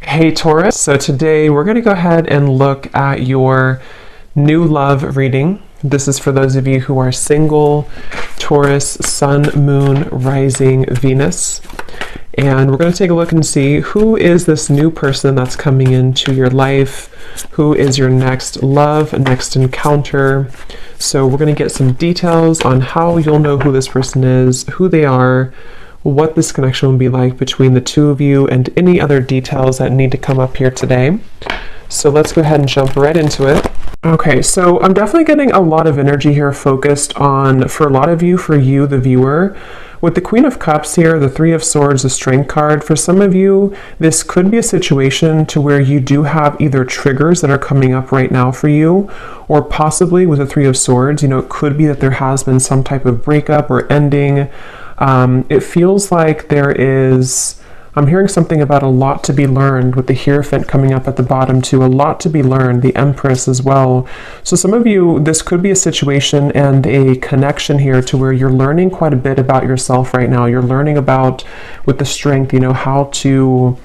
Hey Taurus, so today we're going to go ahead and look at your new love reading. This is for those of you who are single, Taurus, Sun, Moon, Rising, Venus. And we're going to take a look and see who is this new person that's coming into your life, who is your next love, next encounter. So we're going to get some details on how you'll know who this person is, who they are, what this connection will be like between the two of you, and any other details that need to come up here today. So let's go ahead and jump right into it. Okay, so I'm definitely getting a lot of energy here focused on, for a lot of you, for you, the viewer. With the Queen of Cups here, the Three of Swords, the Strength card, for some of you, this could be a situation to where you do have either triggers that are coming up right now for you, or possibly with the Three of Swords, it could be that there has been some type of breakup or ending. It feels like I'm hearing something about a lot to be learned with the Hierophant coming up at the bottom too, a lot to be learned, the Empress as well. So some of you, this could be a situation and a connection here to where you're learning quite a bit about yourself right now. You're learning about, with the Strength, how to,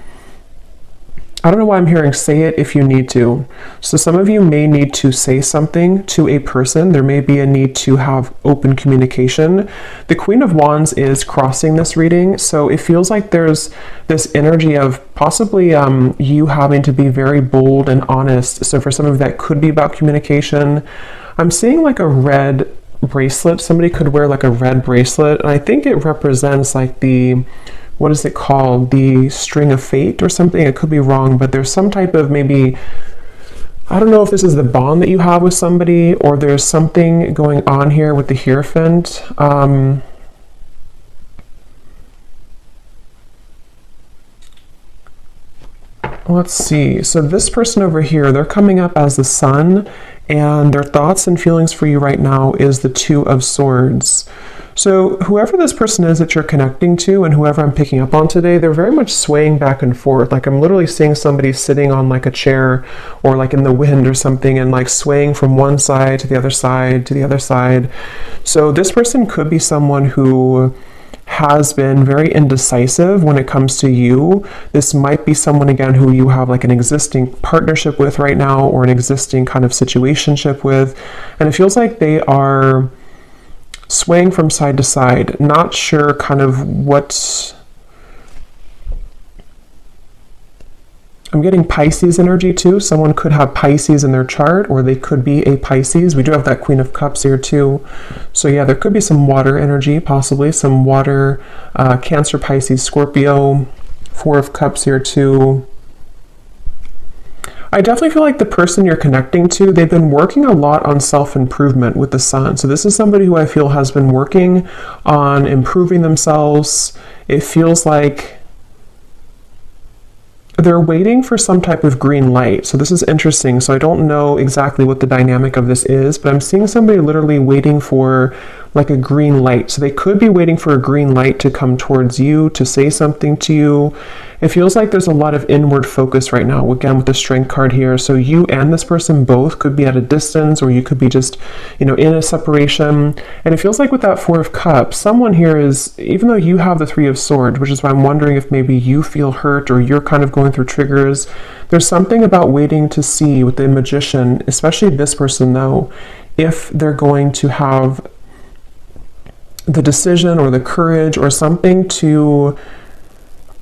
I don't know why I'm hearing say it if you need to. So some of you may need to say something to a person. There may be a need to have open communication. The Queen of Wands is crossing this reading. So it feels like there's this energy of possibly you having to be very bold and honest. So for some of that could be about communication. I'm seeing like a red bracelet. Somebody could wear like a red bracelet. And I think it represents like what is it called? The string of fate or something? It could be wrong, but there's some type of maybe, I don't know if this is the bond that you have with somebody, or there's something going on here with the Hierophant. Let's see. So this person over here, they're coming up as the Sun, and their thoughts and feelings for you right now is the Two of Swords. So whoever this person is that you're connecting to, and whoever I'm picking up on today, they're very much swaying back and forth. Like I'm literally seeing somebody sitting on like a chair or like in the wind or something, and like swaying from one side to the other side to the other side. So this person could be someone who has been very indecisive when it comes to you. This might be someone, again, who you have like an existing partnership with right now, or an existing kind of situationship with. And it feels like they are swaying from side to side, not sure kind of what. I'm getting Pisces energy too. Someone could have Pisces in their chart, or they could be a Pisces. We do have that Queen of Cups here too. So yeah, there could be some water energy, possibly some water, Cancer, Pisces, Scorpio, Four of Cups here too. I definitely feel like the person you're connecting to, they've been working a lot on self-improvement with the Sun. So this is somebody who I feel has been working on improving themselves. It feels like they're waiting for some type of green light. So this is interesting. So I don't know exactly what the dynamic of this is, but I'm seeing somebody literally waiting for like a green light. So they could be waiting for a green light to come towards you, to say something to you. It feels like there's a lot of inward focus right now, again, with the Strength card here. So you and this person both could be at a distance, or you could be just, in a separation. And it feels like with that Four of Cups, someone here is, even though you have the Three of Swords, which is why I'm wondering if maybe you feel hurt, or you're kind of going through triggers. There's something about waiting to see with the Magician, especially this person though, if they're going to have the decision or the courage or something to,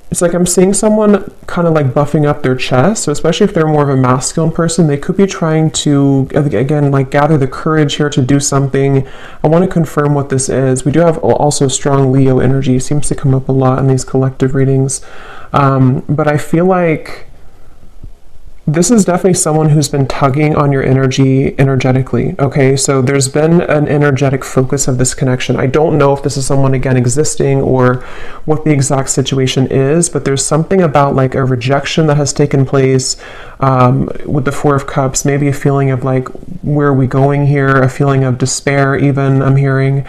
it's like I'm seeing someone kind of like buffing up their chest. So especially if they're more of a masculine person, they could be trying to, again, like gather the courage here to do something. I want to confirm what this is. We do have also strong Leo energy. It seems to come up a lot in these collective readings. But I feel like this is definitely someone who's been tugging on your energy energetically, okay? So there's been an energetic focus of this connection. I don't know if this is someone, again, existing or what the exact situation is, but there's something about like a rejection that has taken place with the Four of Cups, maybe a feeling of like, where are we going here? A feeling of despair even, I'm hearing.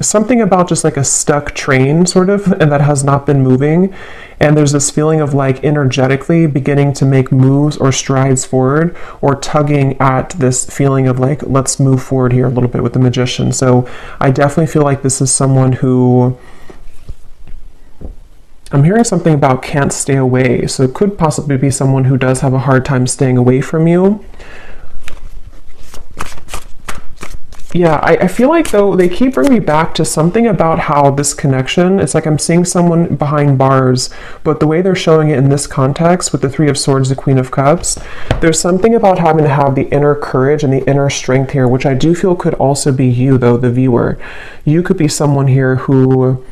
Something about just like a stuck train sort of, and that has not been moving. And there's this feeling of like energetically beginning to make moves or strides forward, or tugging at this feeling of like, let's move forward here a little bit with the Magician. So I definitely feel like this is someone who I'm hearing something about can't stay away. So it could possibly be someone who does have a hard time staying away from you. Yeah, I feel like, though, they keep bringing me back to something about how this connection, it's like I'm seeing someone behind bars, but the way they're showing it in this context with the Three of Swords, the Queen of Cups, there's something about having to have the inner courage and the inner strength here, which I do feel could also be you, though, the viewer. You could be someone here who,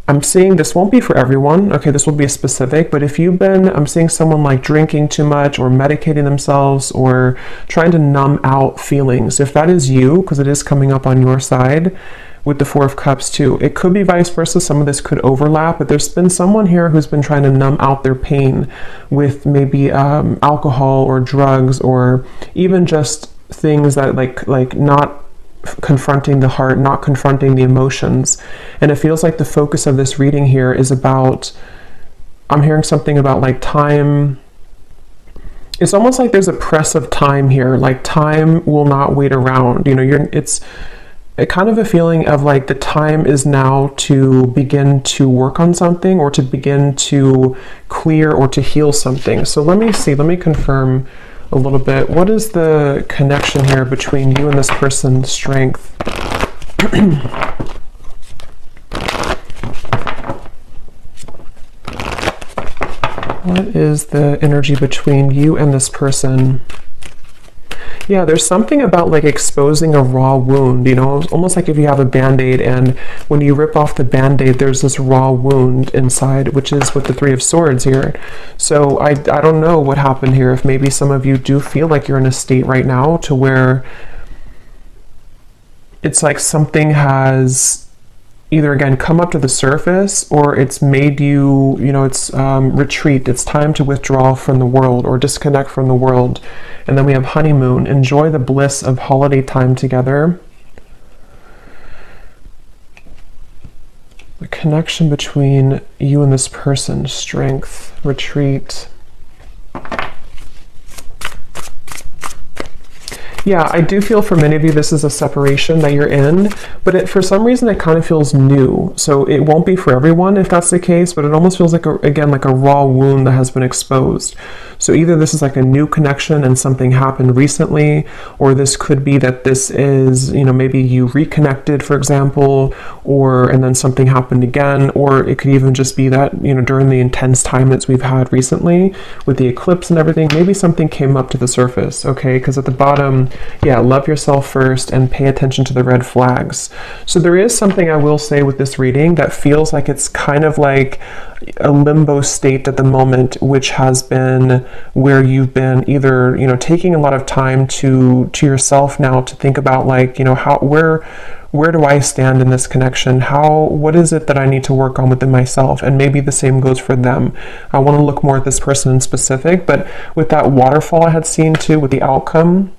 I'm seeing this won't be for everyone, okay, this will be specific, but if you've been, I'm seeing someone like drinking too much or medicating themselves or trying to numb out feelings. If that is you, because it is coming up on your side with the Four of Cups too, it could be vice versa. Some of this could overlap, but there's been someone here who's been trying to numb out their pain with maybe alcohol or drugs, or even just things that like not confronting the heart, not confronting the emotions. And it feels like the focus of this reading here is about, I'm hearing something about like time. It's almost like there's a press of time here, like time will not wait around, you know. It's a kind of a feeling of like the time is now to begin to work on something, or to begin to clear or to heal something. So let me see, let me confirm a little bit. What is the connection here between you and this person's strength? What is the energy between you and this person? Yeah, there's something about like exposing a raw wound, you know, almost like if you have a band-aid and when you rip off the band-aid, there's this raw wound inside, which is with the Three of Swords here. So I don't know what happened here. If maybe some of you do feel like you're in a state right now to where it's like something has either again come up to the surface, or it's made you, you know, it's retreat. It's time to withdraw from the world or disconnect from the world. And then we have honeymoon. Enjoy the bliss of holiday time together. The connection between you and this person, strength, retreat. Yeah, I do feel for many of you this is a separation that you're in, but for some reason it kind of feels new. So it won't be for everyone if that's the case, but it almost feels like, again, like a raw wound that has been exposed. So either this is like a new connection and something happened recently, or this could be that this is, you know, maybe you reconnected, for example, and then something happened again, or it could even just be that, you know, during the intense time that we've had recently with the eclipse and everything, maybe something came up to the surface, okay? Because at the bottom, yeah, love yourself first and pay attention to the red flags. So there is something I will say with this reading that feels like it's kind of like a limbo state at the moment, which has been where you've been either, you know, taking a lot of time to yourself now to think about like, you know, where do I stand in this connection? What is it that I need to work on within myself? And maybe the same goes for them. I want to look more at this person in specific, but with that waterfall I had seen too, with the outcome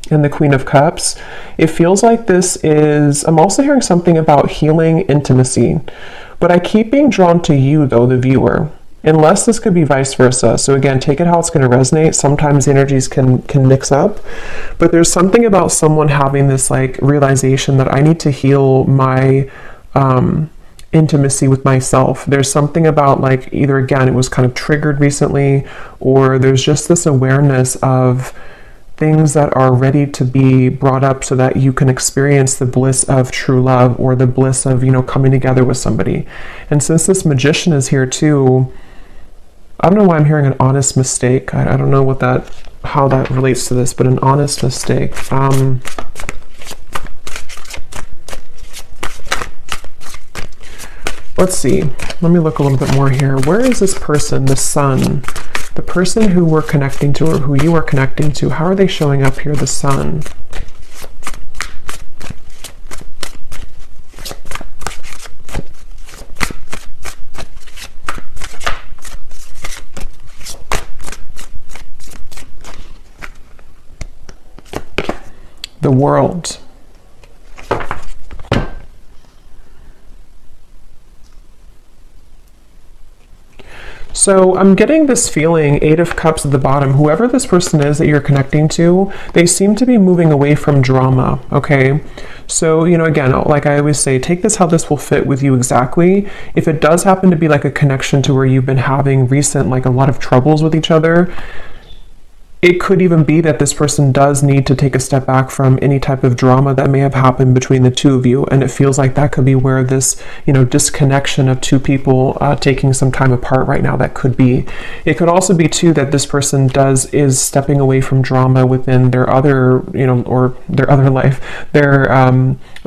and the Queen of Cups, it feels like this is, I'm also hearing something about healing intimacy, but I keep being drawn to you though, the viewer, unless this could be vice versa. So again, take it how it's going to resonate. Sometimes the energies can mix up, but there's something about someone having this like realization that I need to heal my intimacy with myself. There's something about like either again, it was kind of triggered recently, or there's just this awareness of things that are ready to be brought up so that you can experience the bliss of true love, or the bliss of, you know, coming together with somebody. And since this Magician is here too, I don't know why I'm hearing an honest mistake. I don't know how that relates to this, but an honest mistake. Let's see. Let me look a little bit more here. Where is this person, the Sun? The person who we're connecting to, or who you are connecting to, how are they showing up here, the Sun? The World. So I'm getting this feeling, Eight of Cups at the bottom, whoever this person is that you're connecting to, they seem to be moving away from drama, okay? So, you know, again, like I always say, take this how this will fit with you exactly. If it does happen to be like a connection to where you've been having recent, like a lot of troubles with each other, it could even be that this person does need to take a step back from any type of drama that may have happened between the two of you. And it feels like that could be where this, you know, disconnection of two people taking some time apart right now, that could be. It could also be too that this person is stepping away from drama within their other, you know, or their other life, their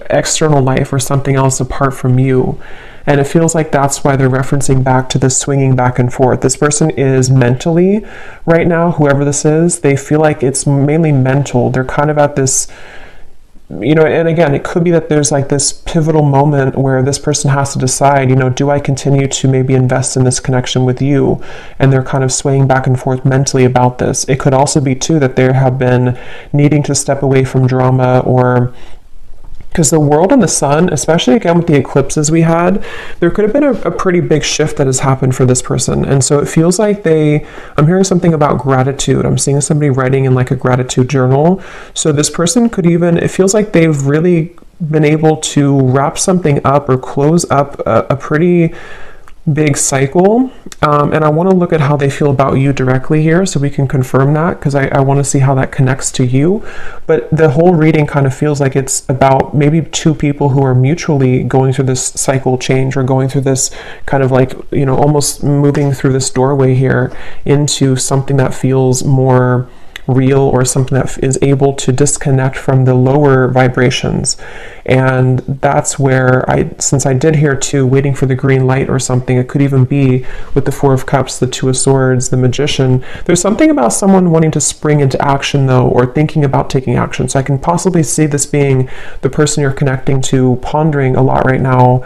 external life or something else apart from you. And it feels like that's why they're referencing back to the swinging back and forth. This person is mentally, right now, whoever this is, they feel like it's mainly mental. They're kind of at this, you know, and again, it could be that there's like this pivotal moment where this person has to decide, you know, do I continue to maybe invest in this connection with you? And they're kind of swaying back and forth mentally about this. It could also be too that they have been needing to step away from drama, or because the world and the sun, especially again with the eclipses we had, there could have been a pretty big shift that has happened for this person. And so it feels like I'm hearing something about gratitude. I'm seeing somebody writing in like a gratitude journal. So this person could even, it feels like they've really been able to wrap something up or close up a pretty big cycle. And I want to look at how they feel about you directly here so we can confirm that, because I want to see how that connects to you. But the whole reading kind of feels like it's about maybe two people who are mutually going through this cycle change, or going through this kind of like, you know, almost moving through this doorway here into something that feels more real, or something that is able to disconnect from the lower vibrations. And that's where since I did hear too, waiting for the green light or something, it could even be with the Four of Cups, the Two of Swords, the Magician. There's something about someone wanting to spring into action though, or thinking about taking action. So I can possibly see this being the person you're connecting to, pondering a lot right now,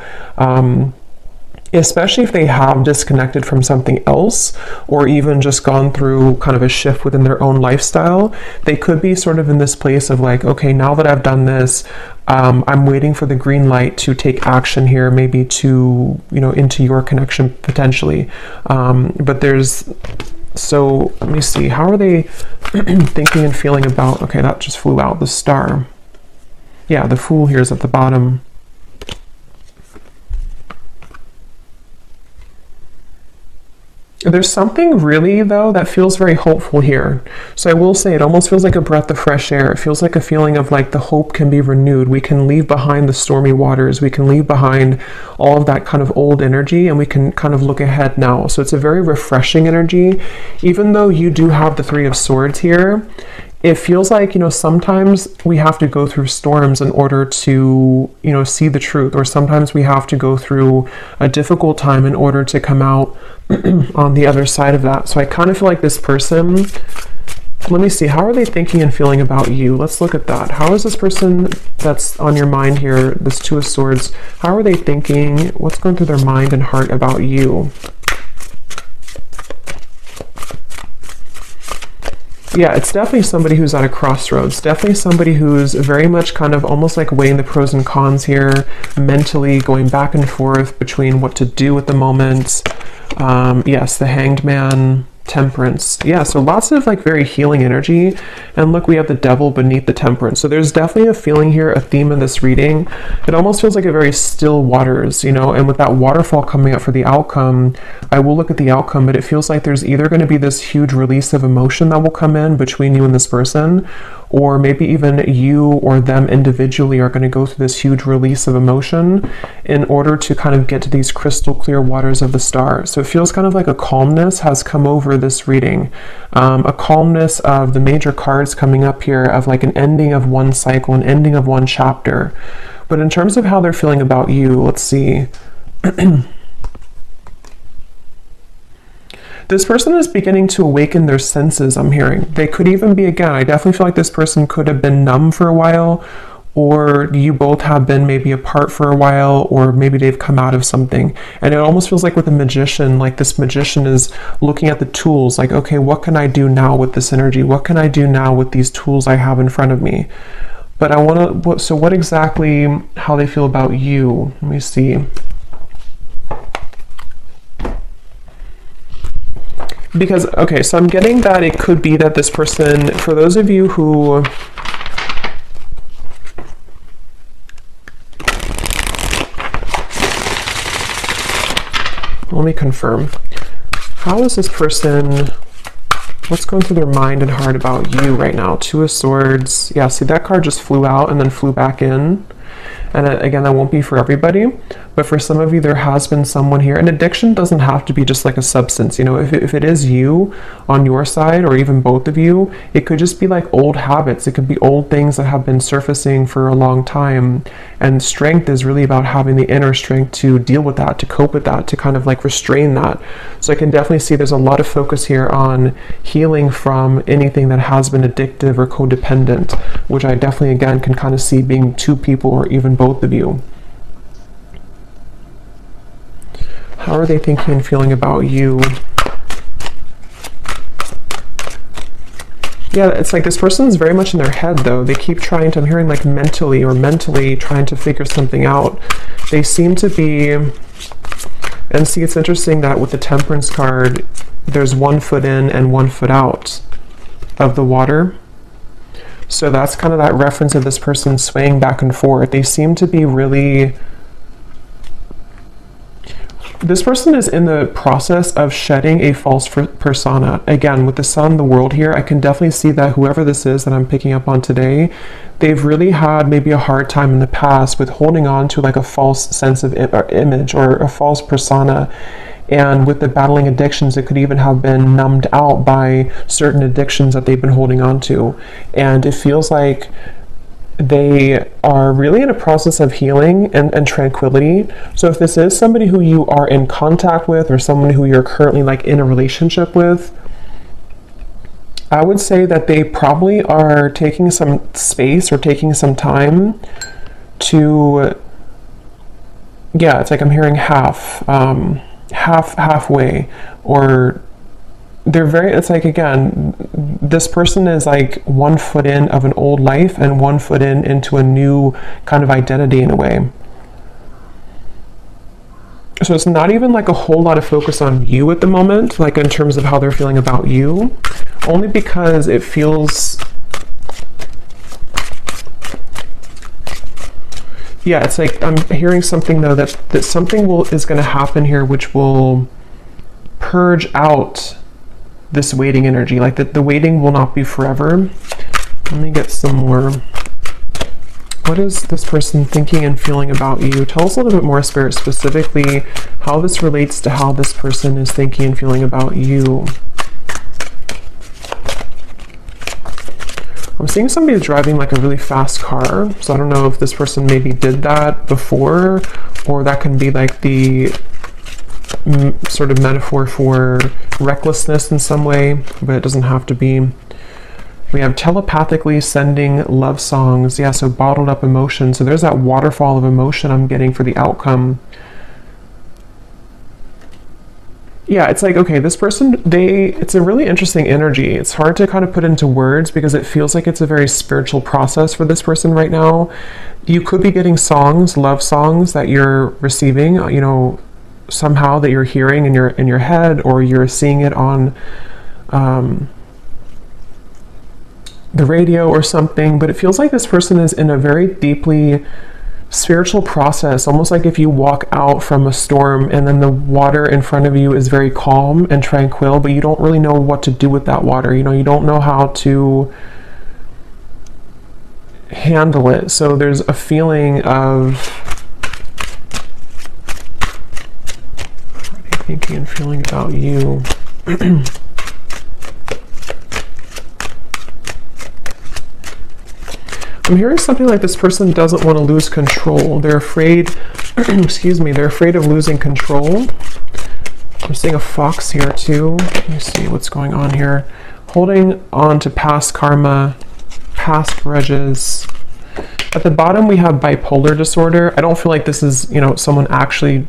especially if they have disconnected from something else, or even just gone through kind of a shift within their own lifestyle. They could be sort of in this place of like, okay, now that I've done this, I'm waiting for the green light to take action here, maybe to, you know, into your connection potentially. So let me see, how are they thinking and feeling about, okay, that just flew out, the Star. Yeah, the Fool here is at the bottom. There's something really, though, that feels very hopeful here. So I will say it almost feels like a breath of fresh air. It feels like a feeling of like the hope can be renewed. We can leave behind the stormy waters. We can leave behind all of that kind of old energy, and we can kind of look ahead now. So it's a very refreshing energy. Even though you do have the Three of Swords here, it feels like, you know, sometimes we have to go through storms in order to, you know, see the truth, or sometimes we have to go through a difficult time in order to come out on the other side of that. So I kind of feel like this person, let me see, how are they thinking and feeling about you? Let's look at that. How is this person that's on your mind here, this Two of Swords, how are they thinking? What's going through their mind and heart about you? Yeah, it's definitely somebody who's at a crossroads. Definitely somebody who's very much kind of almost like weighing the pros and cons here, mentally going back and forth between what to do at the moment. Yes, the Hanged Man, Temperance. Yeah, so lots of like very healing energy. And look, we have the Devil beneath the Temperance. So there's definitely a feeling here, a theme in this reading. It almost feels like a very still waters, you know, and with that waterfall coming up for the outcome, I will look at the outcome, but it feels like there's either going to be this huge release of emotion that will come in between you and this person, or maybe even you or them individually are going to go through this huge release of emotion in order to kind of get to these crystal clear waters of the Star. So it feels kind of like a calmness has come over this reading, a calmness of the major cards coming up here, of like an ending of one cycle, an ending of one chapter. But in terms of how they're feeling about you, let's see. This person is beginning to awaken their senses, I'm hearing. They could even be, again, I definitely feel like this person could have been numb for a while, or you both have been maybe apart for a while, or maybe they've come out of something. And it almost feels like with a Magician, like this Magician is looking at the tools, like, okay, what can I do now with this energy? What can I do now with these tools I have in front of me? But I want to, so what exactly, how they feel about you? Let me see. Because, okay, so I'm getting that it could be that this person, for those of you who, let me confirm. How is this person, what's going through their mind and heart about you right now? Two of Swords. Yeah, see, that card just flew out and then flew back in. And again, that won't be for everybody, but for some of you, there has been someone here. And addiction doesn't have to be just like a substance. You know, if it is you on your side, or even both of you, it could just be like old habits. It could be old things that have been surfacing for a long time. And strength is really about having the inner strength to deal with that, to cope with that, to kind of like restrain that. So I can definitely see there's a lot of focus here on healing from anything that has been addictive or codependent, which I definitely, again, can kind of see being two people or even both of you. How are they thinking and feeling about you? Yeah, it's like this person is very much in their head, though. They keep trying to, I'm hearing like mentally trying to figure something out. They seem to be, and see, it's interesting that with the Temperance card, there's 1 foot in and 1 foot out of the water. So that's kind of that reference of this person swaying back and forth. They seem to be really, this person is in the process of shedding a false persona. Again, with the Sun, the world here, I can definitely see that whoever this is that I'm picking up on today, they've really had maybe a hard time in the past with holding on to like a false sense of image or a false persona. And with the battling addictions, it could even have been numbed out by certain addictions that they've been holding on to. And it feels like they are really in a process of healing and tranquility. So if this is somebody who you are in contact with, or someone who you're currently like in a relationship with, I would say that they probably are taking some space or taking some time to, yeah, it's like I'm hearing halfway, or they're very, it's like, again, this person is like 1 foot in of an old life and 1 foot into a new kind of identity in a way. So it's not even like a whole lot of focus on you at the moment, like in terms of how they're feeling about you, only because it feels, yeah, it's like I'm hearing something though that something is going to happen here which will purge out this waiting energy, like that the waiting will not be forever. Let me get some more. What is this person thinking and feeling about you? Tell us a little bit more, Spirit, specifically how this relates to how this person is thinking and feeling about you. I'm seeing somebody driving like a really fast car, so I don't know if this person maybe did that before, or that can be like the sort of metaphor for recklessness in some way, but it doesn't have to be. We have telepathically sending love songs. Yeah, so bottled up emotion. So there's that waterfall of emotion I'm getting for the outcome. Yeah, it's like, okay, this person, it's a really interesting energy. It's hard to kind of put into words because it feels like it's a very spiritual process for this person right now. You could be getting songs, love songs that you're receiving, you know, somehow that you're hearing in your head, or you're seeing it on the radio or something. But it feels like this person is in a very deeply spiritual process, almost like if you walk out from a storm and then the water in front of you is very calm and tranquil, but you don't really know what to do with that water. You know, you don't know how to handle it. So there's a feeling of thinking and feeling about you. I'm hearing something like this person doesn't want to lose control. They're afraid, excuse me, they're afraid of losing control. I'm seeing a fox here too. Let me see what's going on here. Holding on to past karma, past grudges. At the bottom we have bipolar disorder. I don't feel like this is, you know, someone actually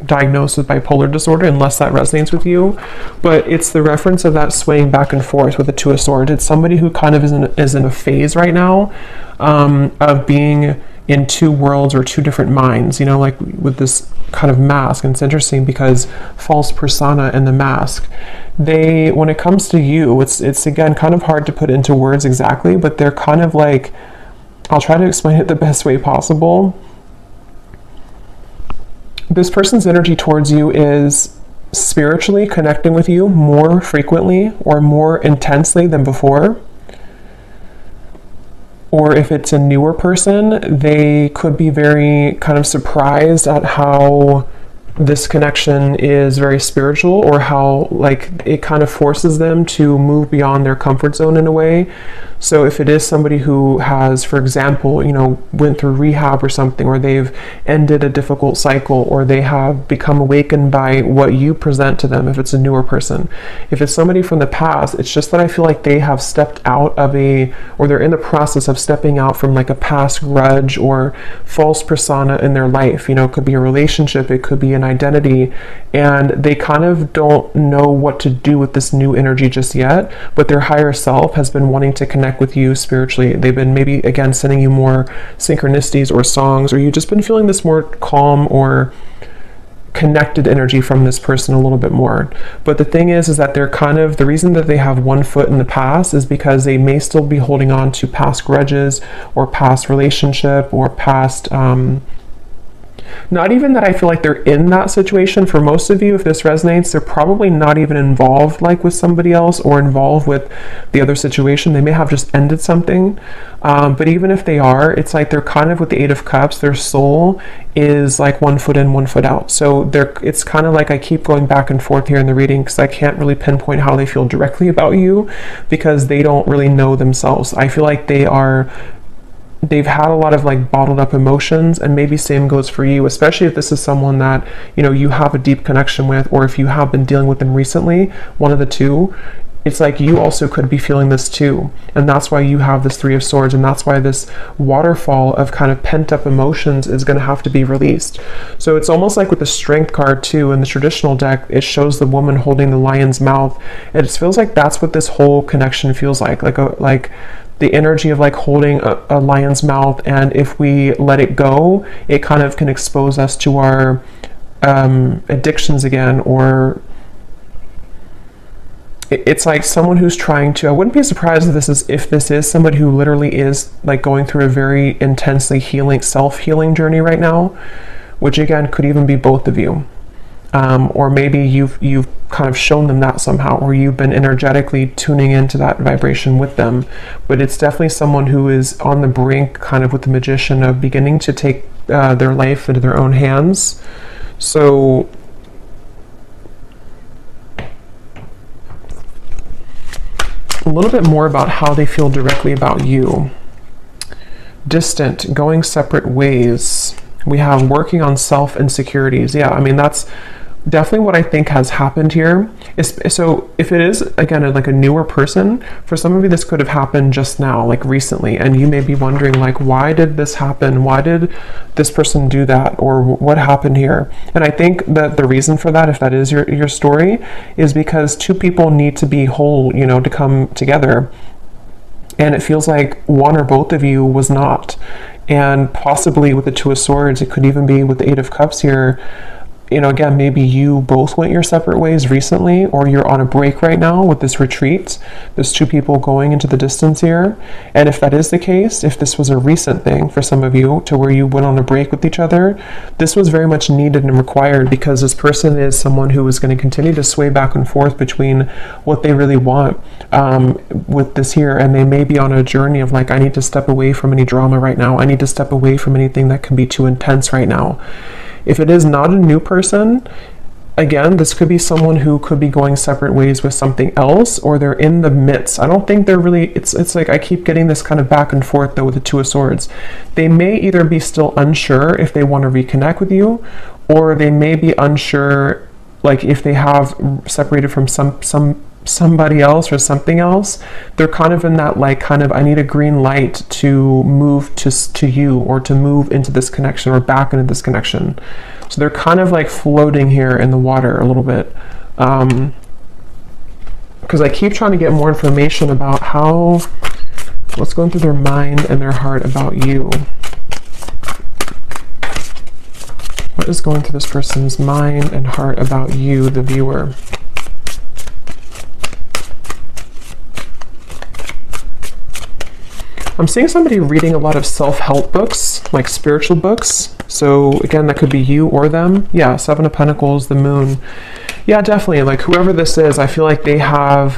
diagnosed with bipolar disorder, unless that resonates with you, but it's the reference of that swaying back and forth with the Two of Swords. It's somebody who kind of is in a phase right now of being in two worlds or two different minds, you know, like with this kind of mask. And it's interesting because false persona and the mask, when it comes to you, it's again kind of hard to put into words exactly, but they're kind of like, I'll try to explain it the best way possible. This person's energy towards you is spiritually connecting with you more frequently or more intensely than before. Or if it's a newer person, they could be very kind of surprised at how this connection is very spiritual, or how like it kind of forces them to move beyond their comfort zone in a way. So if it is somebody who has, for example, you know, went through rehab or something, or they've ended a difficult cycle, or they have become awakened by what you present to them, if it's a newer person. If it's somebody from the past, it's just that I feel like they have stepped out of or they're in the process of stepping out from like a past grudge or false persona in their life. You know, it could be a relationship, it could be an identity, and they kind of don't know what to do with this new energy just yet, but their higher self has been wanting to connect with you spiritually. They've been maybe again sending you more synchronicities or songs, or you've just been feeling this more calm or connected energy from this person a little bit more. But the thing is that they're kind of, the reason that they have one foot in the past is because they may still be holding on to past grudges or past relationship or past not even that I feel like they're in that situation. For most of you, if this resonates, they're probably not even involved like with somebody else or involved with the other situation. They may have just ended something. But even if they are, it's like they're kind of with the Eight of Cups, their soul is like one foot in, one foot out. So it's kind of like I keep going back and forth here in the reading because I can't really pinpoint how they feel directly about you because they don't really know themselves. I feel like they've had a lot of like bottled up emotions, and maybe same goes for you, especially if this is someone that, you know, you have a deep connection with, or if you have been dealing with them recently, one of the two. It's like you also could be feeling this too, and that's why you have this Three of Swords, and that's why this waterfall of kind of pent up emotions is going to have to be released. So it's almost like with the Strength card too in the traditional deck, it shows the woman holding the lion's mouth, and it feels like that's what this whole connection feels like the energy of like holding a lion's mouth, and if we let it go, it kind of can expose us to our addictions again, or it's like someone who's trying to, I wouldn't be surprised if this is somebody who literally is like going through a very intensely self-healing journey right now, which again could even be both of you. Or maybe you've kind of shown them that somehow, or you've been energetically tuning into that vibration with them. But it's definitely someone who is on the brink, kind of with the Magician, of beginning to take their life into their own hands. So a little bit more about how they feel directly about you. Distant, going separate ways. We have working on self-insecurities. Yeah, I mean, that's definitely what I think has happened here. So if it is, again, like a newer person, for some of you, this could have happened just now, like recently, and you may be wondering, like, why did this happen? Why did this person do that? Or what happened here? And I think that the reason for that, if that is your story, is because two people need to be whole, you know, to come together. And it feels like one or both of you was not. And possibly with the Two of Swords, it could even be with the Eight of Cups here. You know, again, maybe you both went your separate ways recently, or you're on a break right now with this retreat. There's two people going into the distance here. And if that is the case, if this was a recent thing for some of you to where you went on a break with each other, this was very much needed and required, because this person is someone who is going to continue to sway back and forth between what they really want with this here. And they may be on a journey of like, I need to step away from any drama right now. I need to step away from anything that can be too intense right now. If it is not a new person, again, this could be someone who could be going separate ways with something else, or they're in the midst. I don't think they're really, it's like I keep getting this kind of back and forth though with the Two of Swords. They may either be still unsure if they want to reconnect with you, or they may be unsure, like if they have separated from somebody else or something else. They're kind of in that like kind of, I need a green light to move to you, or to move into this connection, or back into this connection. So they're kind of like floating here in the water a little bit, because I keep trying to get more information about what's going through their mind and their heart about you. What is going through this person's mind and heart about you, the viewer? I'm seeing somebody reading a lot of self-help books, like spiritual books. So again, that could be you or them. Yeah, Seven of Pentacles, the Moon. Yeah, definitely. Like whoever this is, I feel like they have,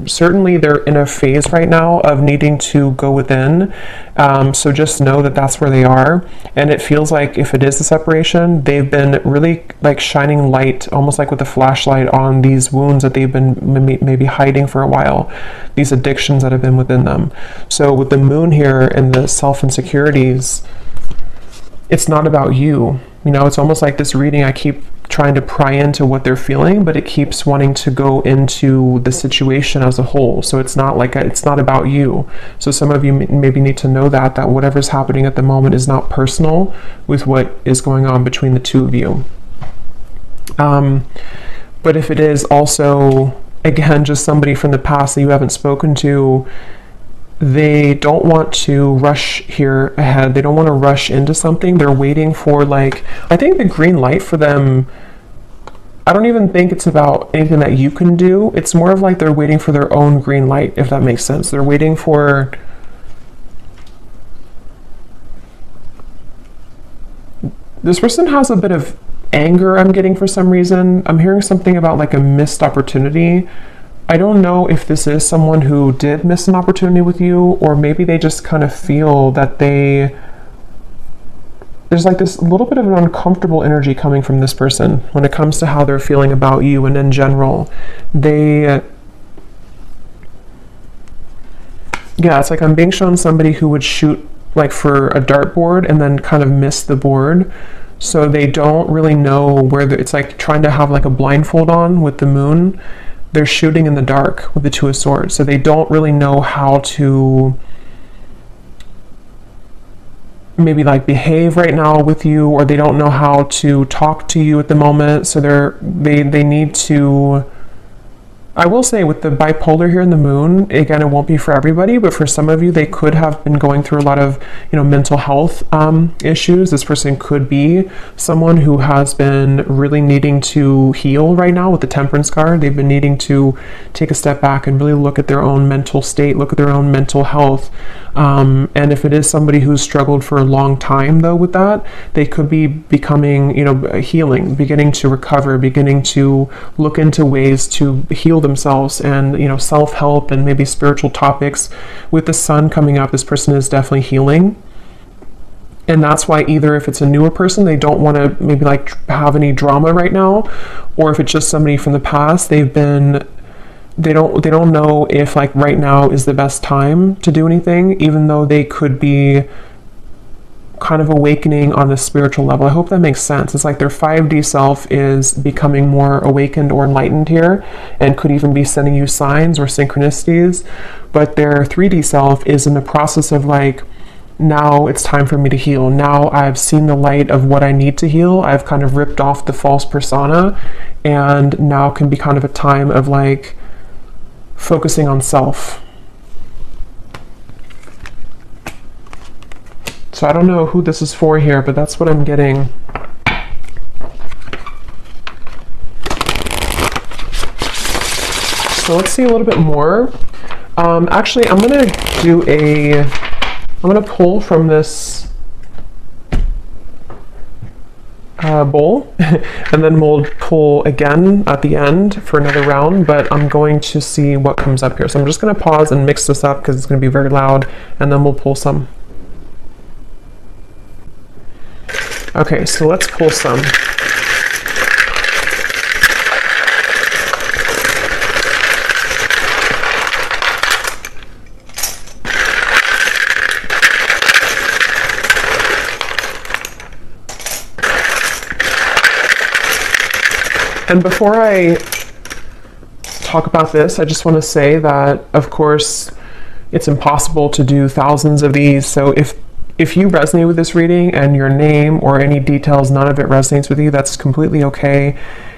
certainly they're in a phase right now of needing to go within. So just know that that's where they are. And it feels like if it is a separation, they've been really like shining light, almost like with a flashlight on these wounds that they've been maybe hiding for a while, these addictions that have been within them. So with the Moon here and the self-insecurities, it's not about you. You know, it's almost like this reading, I keep trying to pry into what they're feeling, but it keeps wanting to go into the situation as a whole. So it's not like it's not about you. So some of you maybe need to know that whatever's happening at the moment is not personal with what is going on between the two of you. But if it is also, again, just somebody from the past that you haven't spoken to, they don't want to rush here ahead. They don't want to rush into something. They're waiting for, like, I think the green light for them, I don't even think it's about anything that you can do. It's more of like they're waiting for their own green light, if that makes sense. They're waiting for, this person has a bit of anger I'm getting for some reason. I'm hearing something about like a missed opportunity. I don't know if this is someone who did miss an opportunity with you, or maybe they just kind of feel that there's like this little bit of an uncomfortable energy coming from this person when it comes to how they're feeling about you. And in general, yeah, it's like I'm being shown somebody who would shoot like for a dartboard and then kind of miss the board. So they don't really know where it's like trying to have like a blindfold on with the Moon. They're shooting in the dark with the Two of Swords. So they don't really know how to maybe like behave right now with you, or they don't know how to talk to you at the moment. So they need to, I will say with the bipolar here in the Moon, again, it won't be for everybody, but for some of you, they could have been going through a lot of, mental health issues. This person could be someone who has been really needing to heal right now with the Temperance card. They've been needing to take a step back and really look at their own mental state, look at their own mental health. And if it is somebody who's struggled for a long time, though, with that, they could be becoming, healing, beginning to recover, beginning to look into ways to heal themselves and, self-help and maybe spiritual topics. With the Sun coming up, this person is definitely healing. And that's why either if it's a newer person, they don't want to maybe like have any drama right now, or if it's just somebody from the past, they don't know if like right now is the best time to do anything, even though they could be kind of awakening on the spiritual level. I hope that makes sense. It's like their 5D self is becoming more awakened or enlightened here, and could even be sending you signs or synchronicities, but their 3D self is in the process of like, now it's time for me to heal. Now I've seen the light of what I need to heal. I've kind of ripped off the false persona, and now can be kind of a time of like focusing on self. So I don't know who this is for here, but that's what I'm getting. So let's see a little bit more. Actually, I'm gonna pull from this bowl, and then we'll pull again at the end for another round, but I'm going to see what comes up here. So I'm just gonna pause and mix this up because it's gonna be very loud, and then we'll pull some. Okay, so let's pull some. And before I talk about this, I just want to say that, of course, it's impossible to do thousands of these. So if you resonate with this reading and your name or any details, none of it resonates with you, that's completely okay.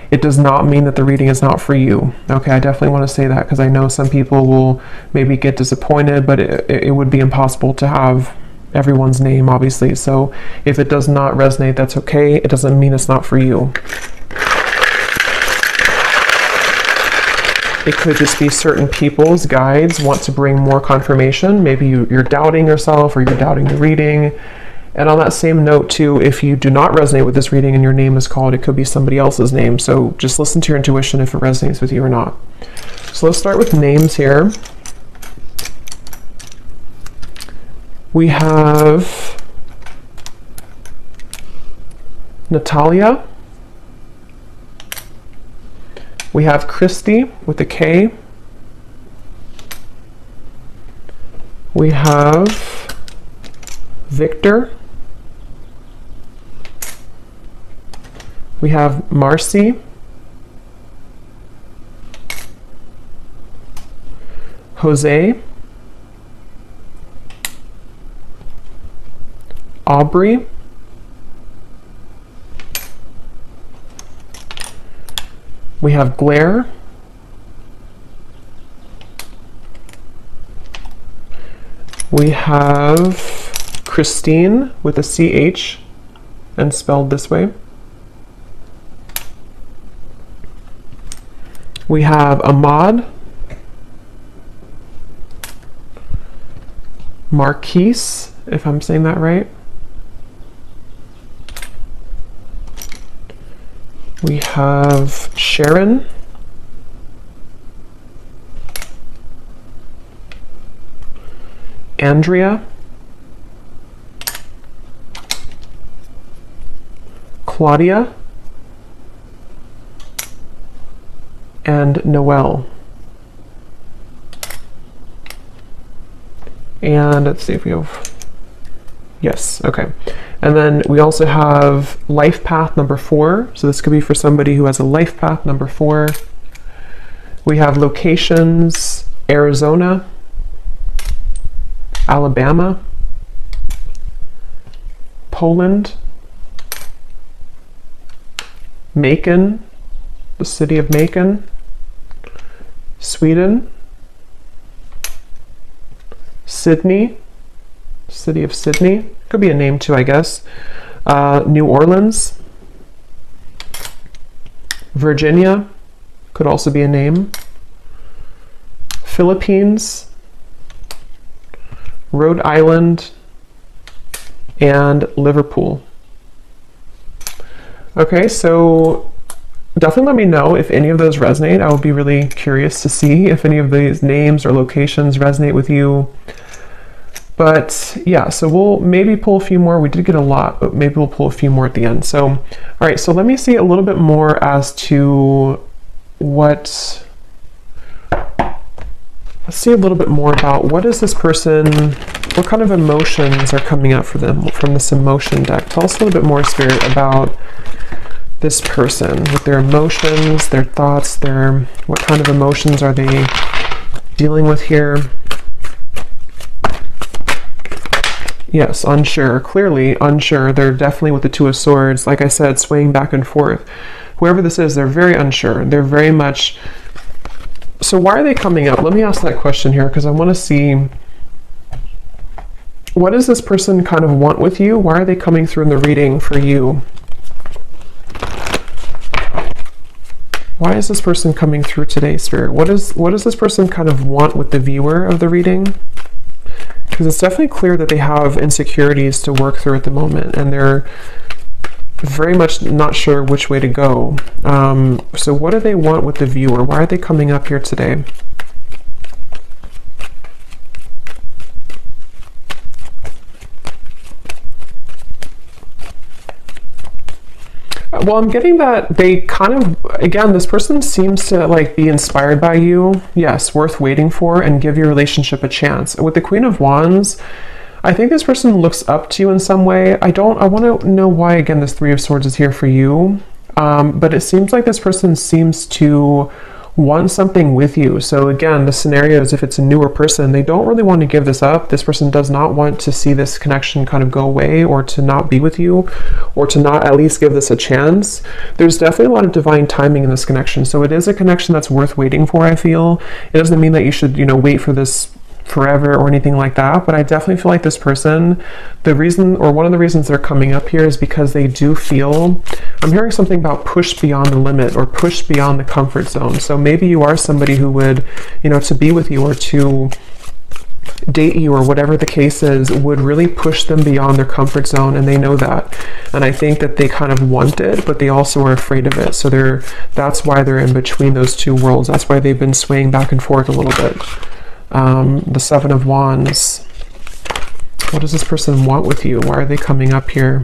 It does not mean that the reading is not for you. Okay, I definitely want to say that because I know some people will maybe get disappointed, but it would be impossible to have everyone's name, obviously. So if it does not resonate, that's okay. It doesn't mean it's not for you. It could just be certain people's guides want to bring more confirmation. Maybe you're doubting yourself, or you're doubting the reading, And on that same note too, if you do not resonate with this reading and your name is called, it could be somebody else's name. So just listen to your intuition if it resonates with you or not. So let's start with names here. We have Natalia. We have Christy with a K. We have Victor. We have Marcy. Jose. Aubrey. We have Blair. We have Christine with a CH and spelled this way. We have Ahmad. Marquise, if I'm saying that right. We have Sharon. Andrea. Claudia. And Noelle. And let's see if we have, yes, okay. And then we also have life path number 4. So this could be for somebody who has a life path number 4. We have locations, Arizona, Alabama, Poland, Macon, the city of Macon, Sweden, Sydney, city of Sydney, could be a name too, I guess, New Orleans, Virginia, could also be a name, Philippines, Rhode Island, and Liverpool. Okay, so definitely let me know if any of those resonate. I would be really curious to see if any of these names or locations resonate with you. But yeah, so we'll maybe pull a few more. We did get a lot, but maybe we'll pull a few more at the end. So, all right, so let me see a little bit more as to let's see a little bit more about what is this person, what kind of emotions are coming up for them from this emotion deck. Tell us a little bit more, Spirit, about this person with their emotions, their thoughts, what kind of emotions are they dealing with here? Yes, unsure, clearly unsure. They're definitely with the Two of Swords, like I said, swaying back and forth. Whoever this is, they're very unsure. They're very much, so why are they coming up? Let me ask that question here, because I want to see, what does this person kind of want with you? Why are they coming through in the reading for you? Why is this person coming through today, Spirit? What does this person kind of want with the viewer of the reading? Because it's definitely clear that they have insecurities to work through at the moment, and they're very much not sure which way to go. So what do they want with the viewer? Why are they coming up here today? Well, I'm getting that they kind of, again, this person seems to like be inspired by you. Yes, worth waiting for, and give your relationship a chance. With the Queen of Wands, I think this person looks up to you in some way. I want to know why, again, this Three of Swords is here for you. But it seems like this person seems to want something with you. So again, the scenario is if it's a newer person, they don't really want to give this up. This person does not want to see this connection kind of go away, or to not be with you, or to not at least give this a chance. There's definitely a lot of divine timing in this connection. So it is a connection that's worth waiting for, I feel. It doesn't mean that you should, wait for this forever or anything like that, but I definitely feel like this person, the reason, or one of the reasons they're coming up here, is because they do feel, I'm hearing something about push beyond the limit, or push beyond the comfort zone. So maybe you are somebody who would, to be with you, or to date you or whatever the case is would really push them beyond their comfort zone, and they know that. And I think that they kind of want it, but they also are afraid of it. So that's why they're in between those two worlds. That's why they've been swaying back and forth a little bit. The Seven of Wands. What does this person want with you? Why are they coming up here?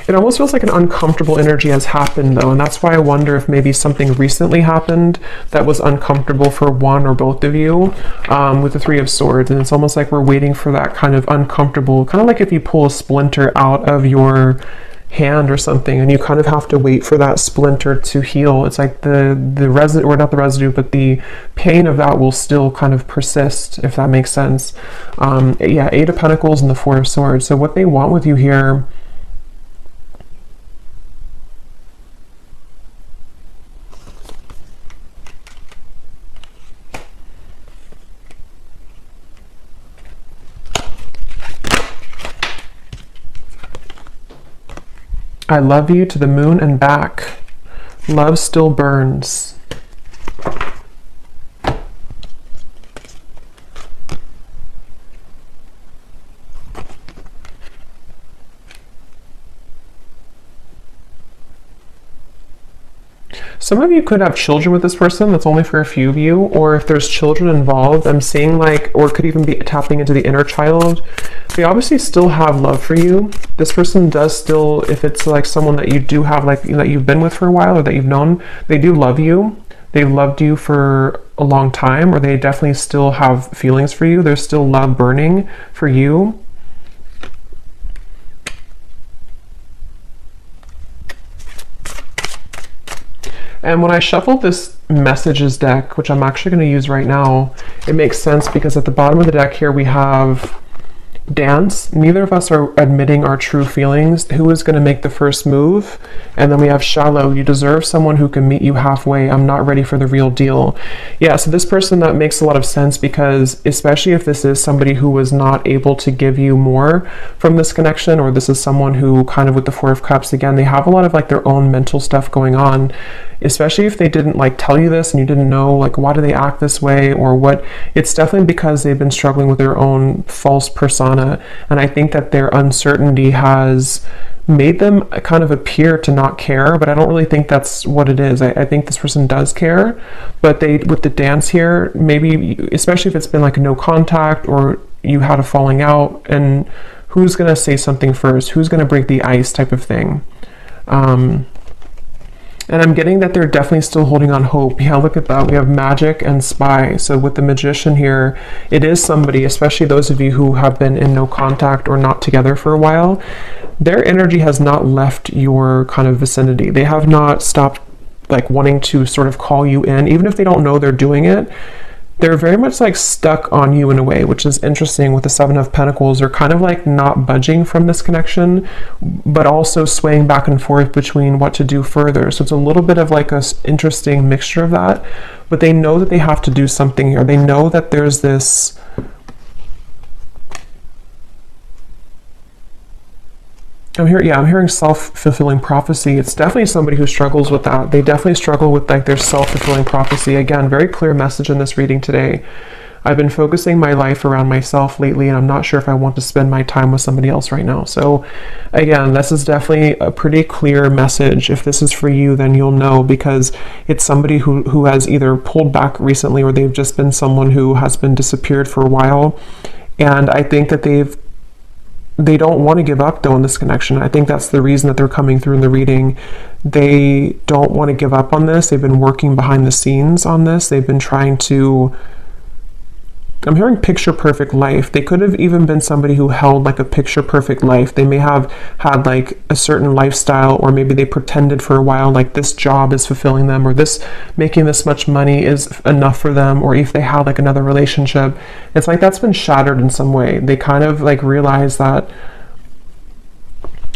It almost feels like an uncomfortable energy has happened though, and that's why I wonder if maybe something recently happened that was uncomfortable for one or both of you, with the Three of Swords. And it's almost like we're waiting for that kind of uncomfortable, kind of like if you pull a splinter out of your hand or something, and you kind of have to wait for that splinter to heal. It's like the residue, or not the residue, but the pain of that will still kind of persist, if that makes sense. Yeah, Eight of Pentacles and the Four of Swords. So what they want with you here, I love you to the moon and back. Love still burns. Some of you could have children with this person. That's only for a few of you. Or if there's children involved, I'm seeing like, or it could even be tapping into the inner child. They obviously still have love for you. This person does still, if it's like someone that you do have, like that you've been with for a while or that you've known, they do love you. They've loved you for a long time, or they definitely still have feelings for you. There's still love burning for you. And when I shuffle this messages deck, which I'm actually going to use right now, it makes sense because at the bottom of the deck here we have dance. Neither of us are admitting our true feelings. Who is going to make the first move? And then we have shallow. You deserve someone who can meet you halfway. I'm not ready for the real deal. Yeah, so this person, that makes a lot of sense, because especially if this is somebody who was not able to give you more from this connection, or this is someone who kind of, with the Four of Cups, again, they have a lot of like their own mental stuff going on, especially if they didn't like tell you this and you didn't know like why do they act this way or what. It's definitely because they've been struggling with their own false persona. And I think that their uncertainty has made them kind of appear to not care, but I don't really think that's what it is. I think this person does care, but they, with the dance here, maybe, especially if it's been like a no contact or you had a falling out, and who's going to say something first? Who's going to break the ice type of thing? And I'm getting that they're definitely still holding on hope. Yeah, look at that. We have Magic and Spy. So with the Magician here, it is somebody, especially those of you who have been in no contact or not together for a while, their energy has not left your kind of vicinity. They have not stopped like wanting to sort of call you in, even if they don't know they're doing it. They're very much like stuck on you in a way, which is interesting. With the Seven of Pentacles, they're kind of like not budging from this connection, but also swaying back and forth between what to do further. So it's a little bit of like a interesting mixture of that, but they know that they have to do something here. They know that there's this, I'm hearing self-fulfilling prophecy. It's definitely somebody who struggles with that. They definitely struggle with like their self-fulfilling prophecy. Again, very clear message in this reading today. I've been focusing my life around myself lately, and I'm not sure if I want to spend my time with somebody else right now. So again, this is definitely a pretty clear message. If this is for you, then you'll know, because it's somebody who has either pulled back recently, or they've just been someone who has been disappeared for a while. And I think that they don't want to give up though in this connection. I think that's the reason that they're coming through in the reading. They don't want to give up on this. They've been working behind the scenes on this. They've been trying to, I'm hearing picture perfect life. They could have even been somebody who held like a picture perfect life. They may have had like a certain lifestyle, or maybe they pretended for a while like this job is fulfilling them, or this making this much money is enough for them, or if they had like another relationship, it's like that's been shattered in some way. They kind of like realize that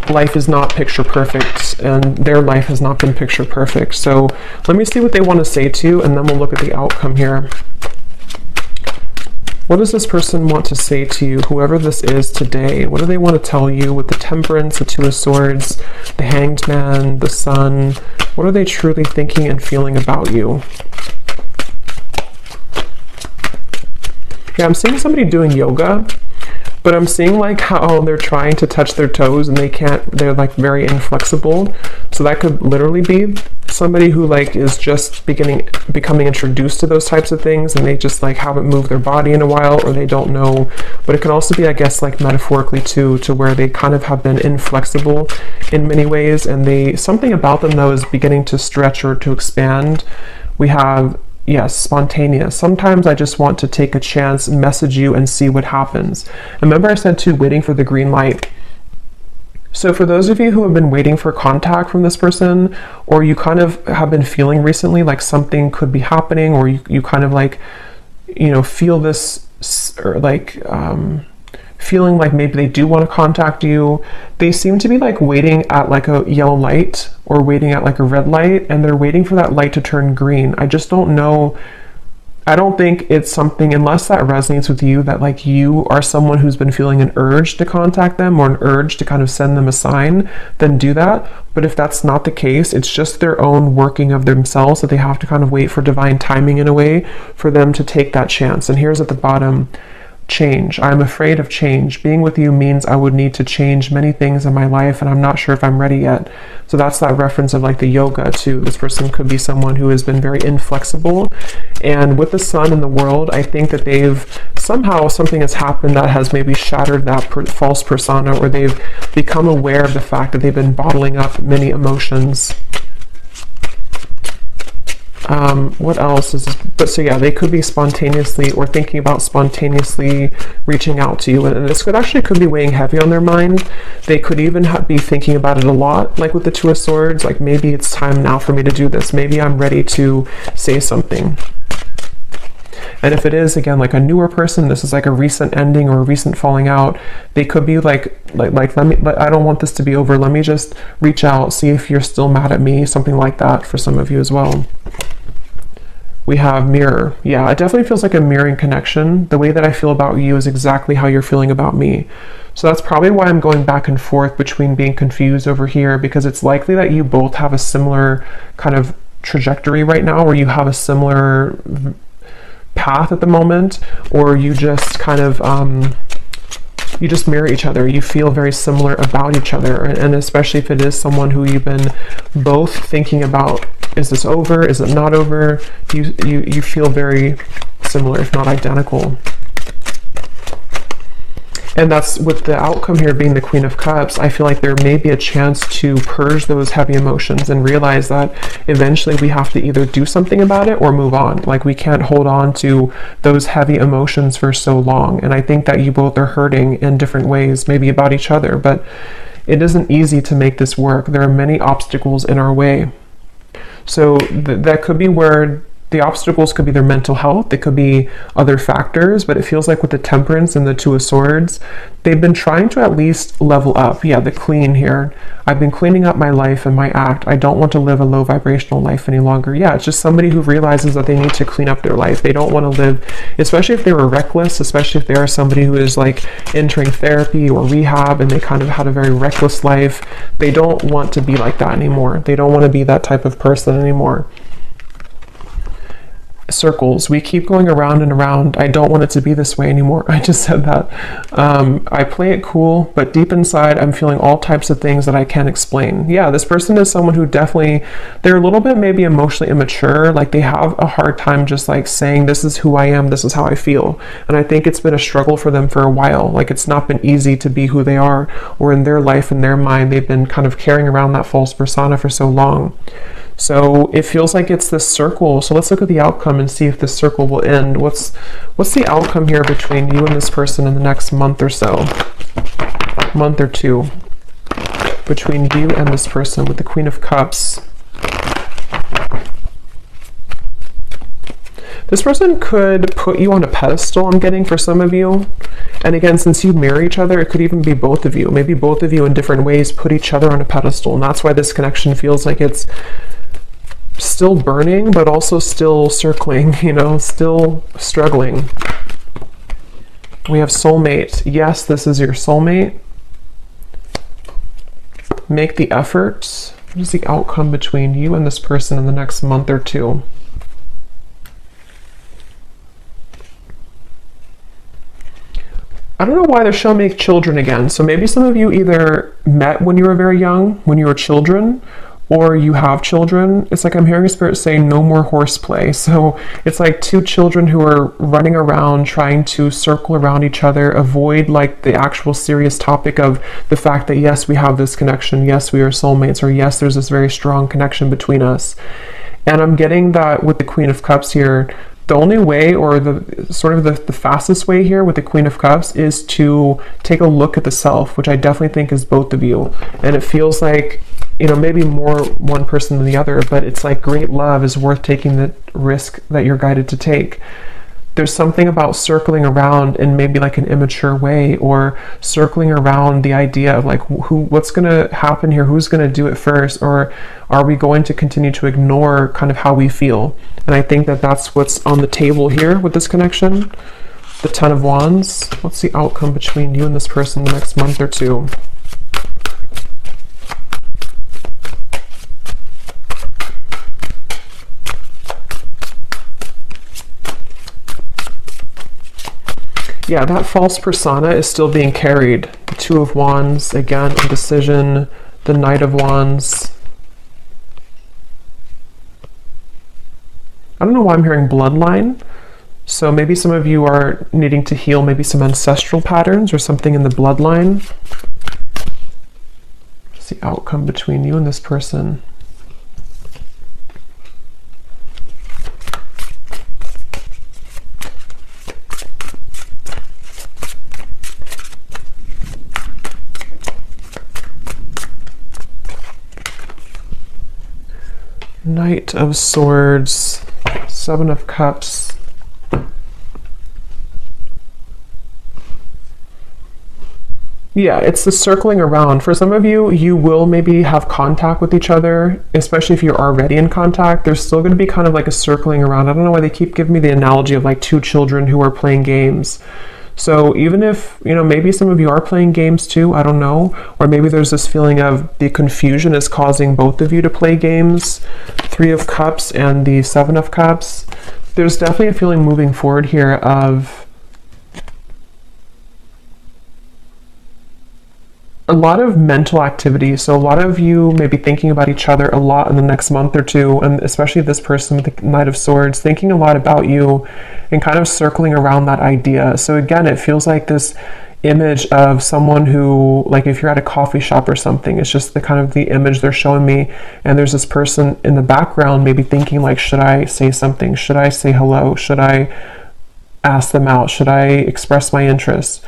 life is not picture perfect, and their life has not been picture perfect. So let me see what they want to say to you, and then we'll look at the outcome here. What does this person want to say to you, whoever this is today? What do they want to tell you with the Temperance, the Two of Swords, the Hanged Man, the Sun, What are they truly thinking and feeling about you? Yeah, I'm seeing somebody doing yoga, but I'm seeing like how they're trying to touch their toes and they can't, they're like very inflexible. So that could literally be somebody who like is just becoming introduced to those types of things, and they just like haven't moved their body in a while, or they don't know. But it can also be, I guess, like metaphorically too, to where they kind of have been inflexible in many ways, and something about them though is beginning to stretch or to expand. We have, yes, spontaneous. Sometimes I just want to take a chance, message you, and see what happens. Remember I said too, waiting for the green light. So for those of you who have been waiting for contact from this person, or you kind of have been feeling recently like something could be happening, or you kind of like, you know, feel this, or like feeling like maybe they do want to contact you. They seem to be like waiting at like a yellow light or waiting at like a red light, and they're waiting for that light to turn green. I just don't know. I don't think it's something, unless that resonates with you, that like you are someone who's been feeling an urge to contact them or an urge to kind of send them a sign, then do that. But if that's not the case, it's just their own working of themselves that they have to kind of wait for divine timing in a way for them to take that chance. And here's at the bottom, change. I'm afraid of change. Being with you means I would need to change many things in my life, and I'm not sure if I'm ready yet. So that's that reference of like the yoga too. This person could be someone who has been very inflexible, and with the sun in the world, I think that somehow something has happened that has maybe shattered that false persona, or they've become aware of the fact that they've been bottling up many emotions. What else is this? But so yeah, they could be spontaneously or thinking about spontaneously reaching out to you, and this could be weighing heavy on their mind. They could even be thinking about it a lot, like with the Two of Swords, like maybe it's time now for me to do this. Maybe I'm ready to say something. And if it is, again, like a newer person, this is like a recent ending or a recent falling out, they could be like I don't want this to be over. Let me just reach out, see if you're still mad at me, something like that for some of you as well. We have mirror. Yeah, it definitely feels like a mirroring connection. The way that I feel about you is exactly how you're feeling about me. So that's probably why I'm going back and forth between being confused over here, because it's likely that you both have a similar kind of trajectory right now, or you have a similar path at the moment, or you just kind of you just mirror each other. You feel very similar about each other, and especially if it is someone who you've been both thinking about, is this over, is it not over, you feel very similar, if not identical. And that's with the outcome here being the Queen of Cups. I feel like there may be a chance to purge those heavy emotions and realize that eventually we have to either do something about it or move on. Like we can't hold on to those heavy emotions for so long. And I think that you both are hurting in different ways, maybe about each other, but it isn't easy to make this work. There are many obstacles in our way. So that could be where the obstacles could be their mental health, they could be other factors, but it feels like with the Temperance and the Two of Swords, they've been trying to at least level up. Yeah, the clean here. I've been cleaning up my life and my act. I don't want to live a low vibrational life any longer. Yeah, it's just somebody who realizes that they need to clean up their life. They don't want to live, especially if they were reckless, especially if they are somebody who is like entering therapy or rehab and they kind of had a very reckless life. They don't want to be like that anymore. They don't want to be that type of person anymore. Circles. We keep going around and around. I don't want it to be this way anymore. I just said that. I play it cool, but deep inside, I'm feeling all types of things that I can't explain. Yeah, this person is someone who definitely, they're a little bit maybe emotionally immature. Like they have a hard time just like saying, this is who I am, this is how I feel. And I think it's been a struggle for them for a while. Like it's not been easy to be who they are, or in their life, in their mind, they've been kind of carrying around that false persona for so long. So it feels like it's this circle. So let's look at the outcome and see if this circle will end. What's the outcome here between you and this person in the next month or so? Month or two. Between you and this person with the Queen of Cups. This person could put you on a pedestal, I'm getting, for some of you. And again, since you mirror each other, it could even be both of you. Maybe both of you in different ways put each other on a pedestal. And that's why this connection feels like it's still burning, but also still circling, you know, still struggling. We have soulmate. Yes, this is your soulmate. Make the efforts. What is the outcome between you and this person in the next month or two? I don't know why they're showing me children again. So maybe some of you either met when you were very young, when you were children, or you have children. It's like I'm hearing a spirit say no more horseplay. So it's like two children who are running around trying to circle around each other, avoid like the actual serious topic of the fact that yes, we have this connection, yes, we are soulmates, or yes, there's this very strong connection between us. And I'm getting that with the Queen of Cups here. The only way, or the sort of the fastest way here with the Queen of Cups, is to take a look at the self, which I definitely think is both of you. And it feels like, you know, maybe more one person than the other, but it's like great love is worth taking the risk that you're guided to take. There's something about circling around in maybe like an immature way, or circling around the idea of like what's going to happen here, who's going to do it first, or are we going to continue to ignore kind of how we feel? And I think that that's what's on the table here with this connection. The Ten of Wands. What's the outcome between you and this person the next month or two? Yeah, that false persona is still being carried. The Two of Wands, again, indecision, the Knight of Wands. I don't know why I'm hearing bloodline. So maybe some of you are needing to heal maybe some ancestral patterns or something in the bloodline. What's the outcome between you and this person? Knight of Swords, Seven of Cups. Yeah, it's the circling around. For some of you, you will maybe have contact with each other, especially if you're already in contact. There's still going to be kind of like a circling around. I don't know why they keep giving me the analogy of like two children who are playing games. So even if, you know, maybe some of you are playing games too, I don't know, or maybe there's this feeling of the confusion is causing both of you to play games. Three of Cups and the Seven of Cups. There's definitely a feeling moving forward here of a lot of mental activity. So a lot of you may be thinking about each other a lot in the next month or two, and especially this person with the Knight of Swords, thinking a lot about you and kind of circling around that idea. So again, it feels like this image of someone who, like if you're at a coffee shop or something, it's just the kind of the image they're showing me, and there's this person in the background maybe thinking like, should I say something? Should I say hello? Should I ask them out? Should I express my interest?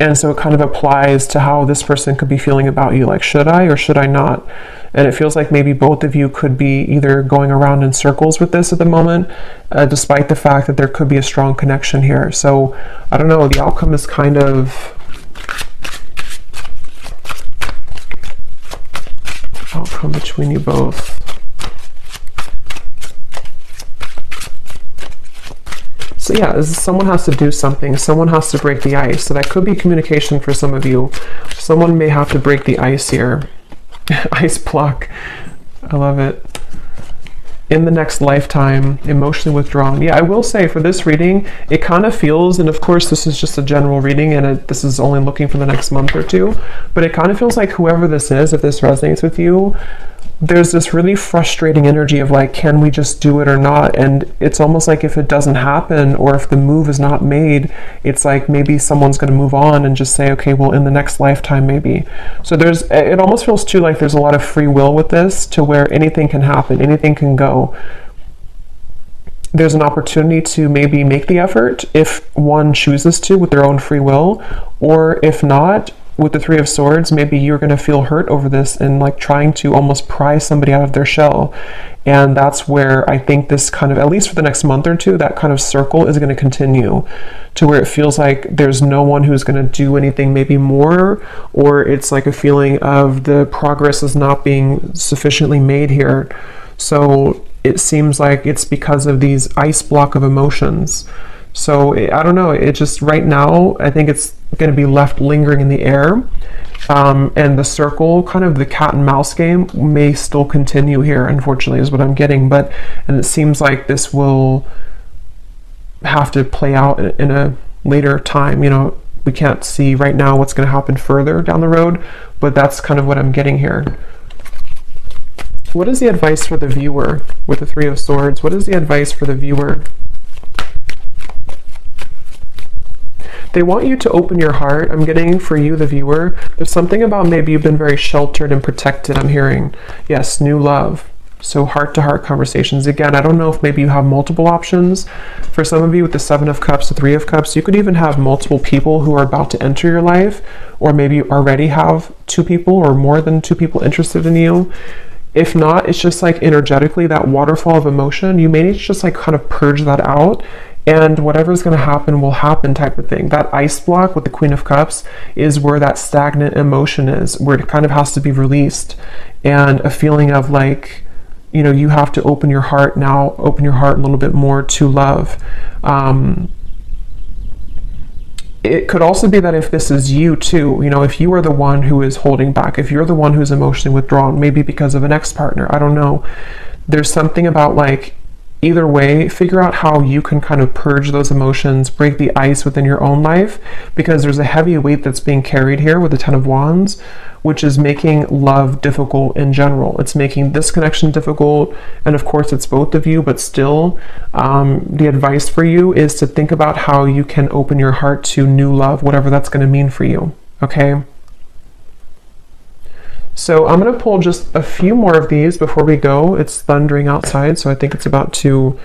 And so it kind of applies to how this person could be feeling about you, like, should I or should I not? And it feels like maybe both of you could be either going around in circles with this at the moment, despite the fact that there could be a strong connection here. So I don't know, the outcome is kind of outcome between you both. So yeah, someone has to do something. Someone has to break the ice. So that could be communication for some of you. Someone may have to break the ice here. Ice block. I love it. In the next lifetime, emotionally withdrawn. Yeah, I will say for this reading, it kind of feels, and of course this is just a general reading and this is only looking for the next month or two, but it kind of feels like whoever this is, if this resonates with you, there's this really frustrating energy of like, can we just do it or not? And it's almost like if it doesn't happen, or if the move is not made, it's like maybe someone's going to move on and just say, okay, well, in the next lifetime maybe. So it almost feels too like there's a lot of free will with this, to where anything can happen, anything can go. There's an opportunity to maybe make the effort if one chooses to with their own free will, or if not, with the Three of Swords, maybe you're going to feel hurt over this and like trying to almost pry somebody out of their shell. And that's where I think this kind of, at least for the next month or two, that kind of circle is going to continue, to where it feels like there's no one who's going to do anything maybe more, or it's like a feeling of the progress is not being sufficiently made here. So it seems like it's because of these ice block of emotions. So I don't know, it just right now, I think it's going to be left lingering in the air. And the circle, kind of the cat and mouse game, may still continue here, unfortunately, is what I'm getting. And it seems like this will have to play out in a later time. You know, we can't see right now what's going to happen further down the road, but that's kind of what I'm getting here. What is the advice for the viewer with the Three of Swords? What is the advice for the viewer? They want you to open your heart. I'm getting for you, the viewer. There's something about maybe you've been very sheltered and protected, I'm hearing. Yes, new love. So heart-to-heart conversations. Again, I don't know if maybe you have multiple options. For some of you with the Seven of Cups, the Three of Cups, you could even have multiple people who are about to enter your life, or maybe you already have 2 people or more than 2 people interested in you. If not, it's just like energetically that waterfall of emotion. You may need to just like kind of purge that out, and whatever's going to happen will happen type of thing. That ice block with the Queen of Cups is where that stagnant emotion is, where it kind of has to be released, and a feeling of like, you know, you have to open your heart now, open your heart a little bit more to love. It could also be that if this is you too, you know, if you are the one who is holding back, if you're the one who's emotionally withdrawn, maybe because of an ex-partner, I don't know. There's something about like, either way, figure out how you can kind of purge those emotions, break the ice within your own life, because there's a heavy weight that's being carried here with the Ten of Wands, which is making love difficult in general. It's making this connection difficult, and of course it's both of you, but still, the advice for you is to think about how you can open your heart to new love, whatever that's going to mean for you, okay? So I'm going to pull just a few more of these before we go. It's thundering outside, so I think it's about to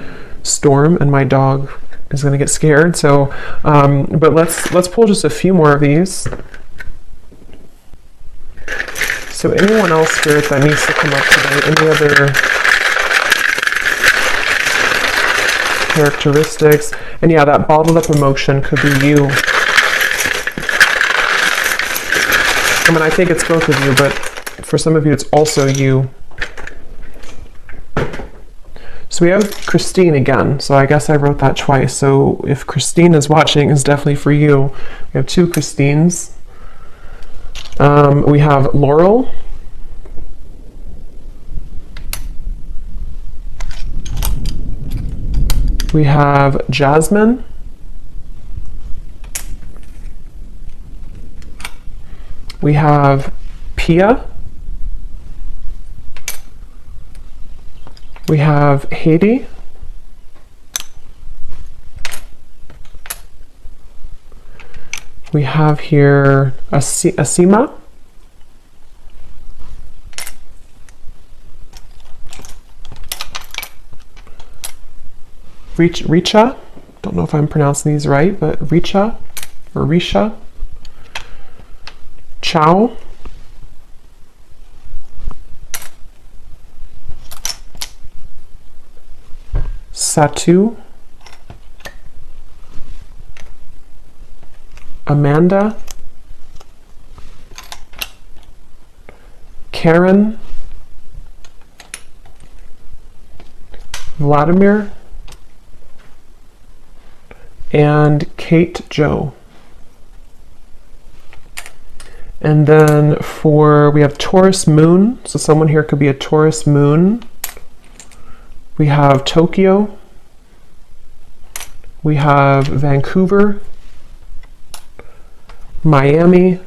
storm, and my dog is going to get scared. So, but let's pull just a few more of these. So anyone else, Spirit, that needs to come up today? Any other characteristics? And yeah, that bottled up emotion could be you. I mean, I think it's both of you, but for some of you, it's also you. So we have Christine again. So I guess I wrote that twice. So if Christine is watching, it's definitely for you. We have 2 Christines. We have Laurel. We have Jasmine. We have Pia. We have Haiti. We have here Asima. Richa. Don't know if I'm pronouncing these right, but Richa or Risha. Chow. Satu. Amanda. Karen. Vladimir. And Kate Joe. And then we have Taurus Moon. So someone here could be a Taurus Moon. We have Tokyo. We have Vancouver, Miami,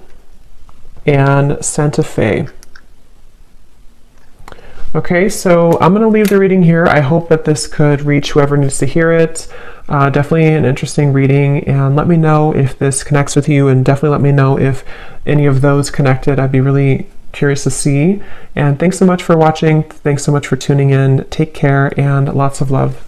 and Santa Fe. Okay, so I'm going to leave the reading here. I hope that this could reach whoever needs to hear it. Definitely an interesting reading, and let me know if this connects with you, and definitely let me know if any of those connected. I'd be really curious to see. And thanks so much for watching. Thanks so much for tuning in. Take care and lots of love.